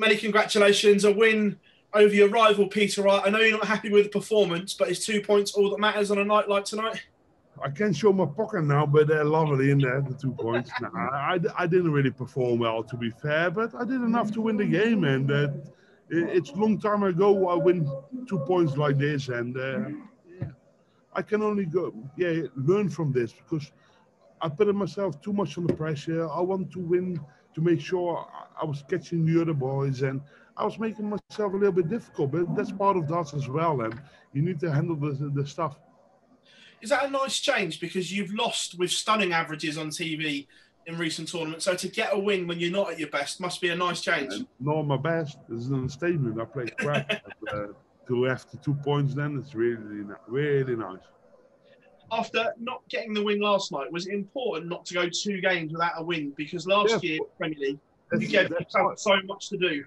many congratulations. A win over your rival, Peter Wright. I know you're not happy with the performance, but is 2 points all that matters on a night like tonight? I can't show my pocket now, but they're lovely in there, the 2 points. Nah, I didn't really perform well, to be fair, but I did enough to win the game. And it's a long time ago I win 2 points like this. And yeah, I can only learn from this, because I put myself too much under pressure. I want to win to make sure I was catching the other boys, and I was making myself a little bit difficult, but that's part of darts as well, and you need to handle the stuff. Is that a nice change? Because you've lost with stunning averages on TV in recent tournaments, so to get a win when you're not at your best must be a nice change. Not my best. This is an statement. I played crap. To have the 2 points then, it's really, really nice. After not getting the win last night, was it important not to go 2 games without a win? Because last year, Premier League, you gave yourself so much to do.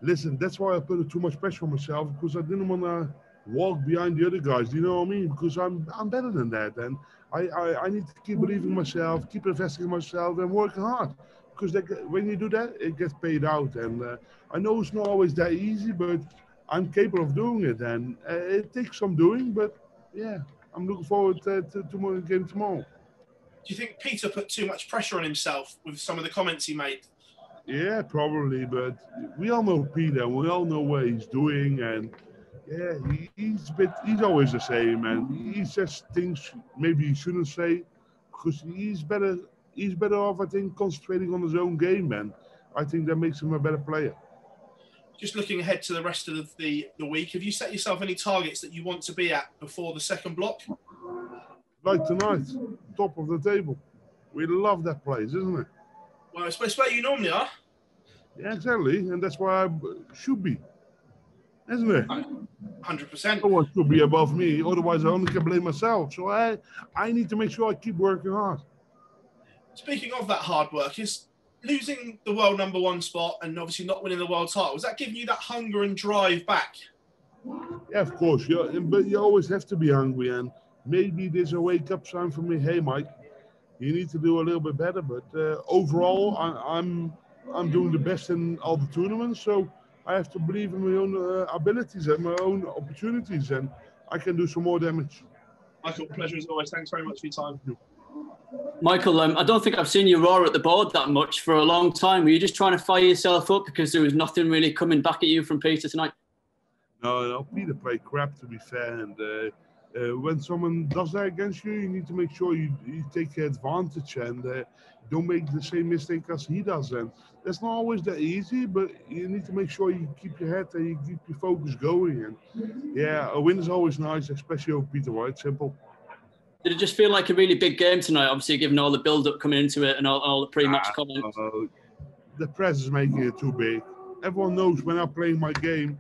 Listen, that's why I put too much pressure on myself, because I didn't want to walk behind the other guys. Do you know what I mean? Because I'm better than that, and I need to keep believing in myself, keep investing in myself, and working hard. Because when you do that, it gets paid out. And I know it's not always that easy, but I'm capable of doing it, and it takes some doing. But yeah, I'm looking forward to the game tomorrow. Do you think Peter put too much pressure on himself with some of the comments he made? Yeah, probably, but we all know Peter, and we all know what he's doing, and yeah, he's always the same, and he says things maybe he shouldn't say, because he's better off, I think, concentrating on his own game, and I think that makes him a better player. Just looking ahead to the rest of the week, have you set yourself any targets that you want to be at before the second block? Like tonight, top of the table. We love that place, isn't it? Well, it's where you normally are. Yeah, exactly, and that's where I should be, isn't it? 100%. No one should be above me, otherwise I only can blame myself. So I need to make sure I keep working hard. Speaking of that hard work, is losing the world #1 spot and obviously not winning the world title, was that giving you that hunger and drive back? Yeah, of course. But you always have to be hungry, and maybe there's a wake-up sign for me. Hey, Mike, you need to do a little bit better. But overall, I'm doing the best in all the tournaments, so I have to believe in my own abilities and my own opportunities, and I can do some more damage. Michael, pleasure as always. Thanks very much for your time. Michael, I don't think I've seen you roar at the board that much for a long time. Were you just trying to fire yourself up because there was nothing really coming back at you from Peter tonight? No, Peter played crap, to be fair, and when someone does that against you, you need to make sure you take advantage and don't make the same mistake as he does. And that's not always that easy, but you need to make sure you keep your head and you keep your focus going. And yeah, a win is always nice, especially over Peter Wright. Simple. Did it just feel like a really big game tonight, obviously, given all the build-up coming into it and all the pre-match comments? The press is making it too big. Everyone knows when I'm playing my game,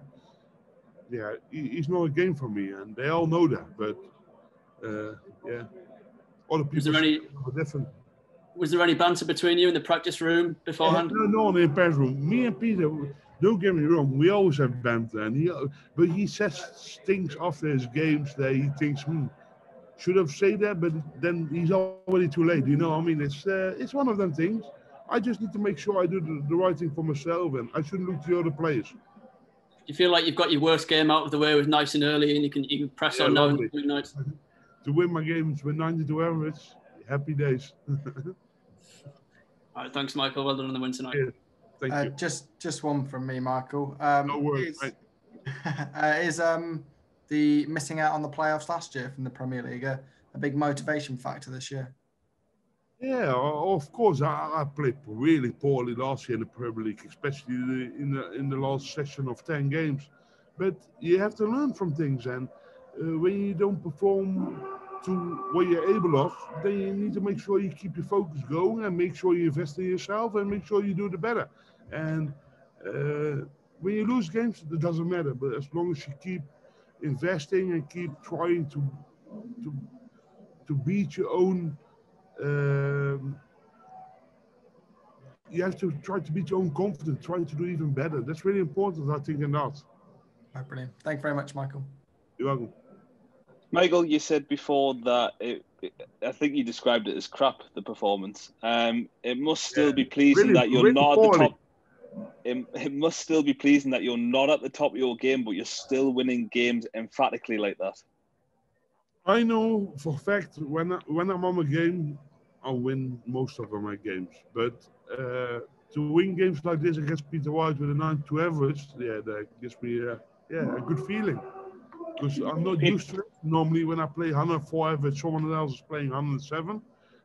yeah, he's not a game for me, and they all know that. But yeah, other people are different. Was there any banter between you in the practice room beforehand? No, in the practice room. Me and Peter, don't get me wrong, we always have banter, and but he says things after his games that he thinks, should have said that, but then he's already too late. You know, I mean, it's one of them things. I just need to make sure I do the right thing for myself, and I shouldn't look to the other players. You feel like you've got your worst game out of the way with nice and early, and you can press on now. To win my games with 92 average, happy days. All right, thanks, Michael. Well done on the win tonight. Yeah, thank you. Just one from me, Michael. No worries, mate. Is the missing out on the playoffs last year from the Premier League a big motivation factor this year? Yeah, of course. I played really poorly last year in the Premier League, especially in the last session of 10 games. But you have to learn from things, and when you don't perform to what you're able of, then you need to make sure you keep your focus going and make sure you invest in yourself and make sure you do the better. And when you lose games, it doesn't matter. But as long as you keep investing and keep trying to beat your own. You have to try to beat your own confidence, trying to do even better. That's really important, I think, in that. Right, brilliant. Thank you very much, Michael. You're welcome. Michael, you said before that I think you described it as crap, the performance. It must still be pleasing that you're not at the top. it must still be pleasing that you're not at the top of your game, but you're still winning games emphatically like that. I know for a fact when I'm on a game, I'll win most of my games. But to win games like this against Peter Wright with a 92 average, yeah, that gives me a good feeling. Because I'm not used to it. Normally when I play 104 average, someone else is playing 107.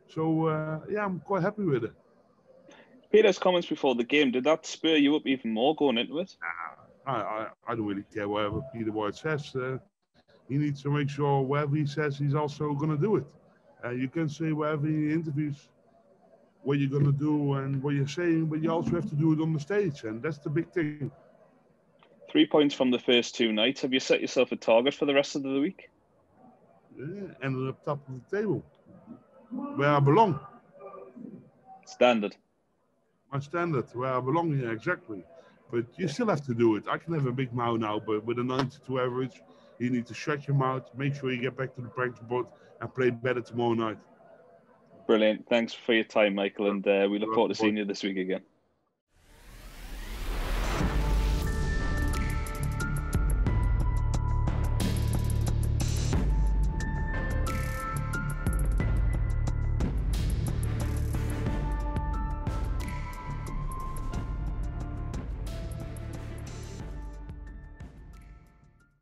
So yeah, I'm quite happy with it. Peter's comments before the game, did that spur you up even more going into it? I don't really care whatever Peter Wright says. He needs to make sure whatever he says, he's also going to do it. You can say whatever in interviews what you're going to do and what you're saying, but you also have to do it on the stage, and that's the big thing. 3 points from the first 2 nights. Have you set yourself a target for the rest of the week? Yeah, ended up top of the table, where I belong. Standard. My standard, where I belong, yeah, exactly. But you still have to do it. I can have a big mouth now, but with a 92 average, you need to shut your mouth, make sure you get back to the practice board and play better tomorrow night. Brilliant. Thanks for your time, Michael, and we look forward to seeing you this week again.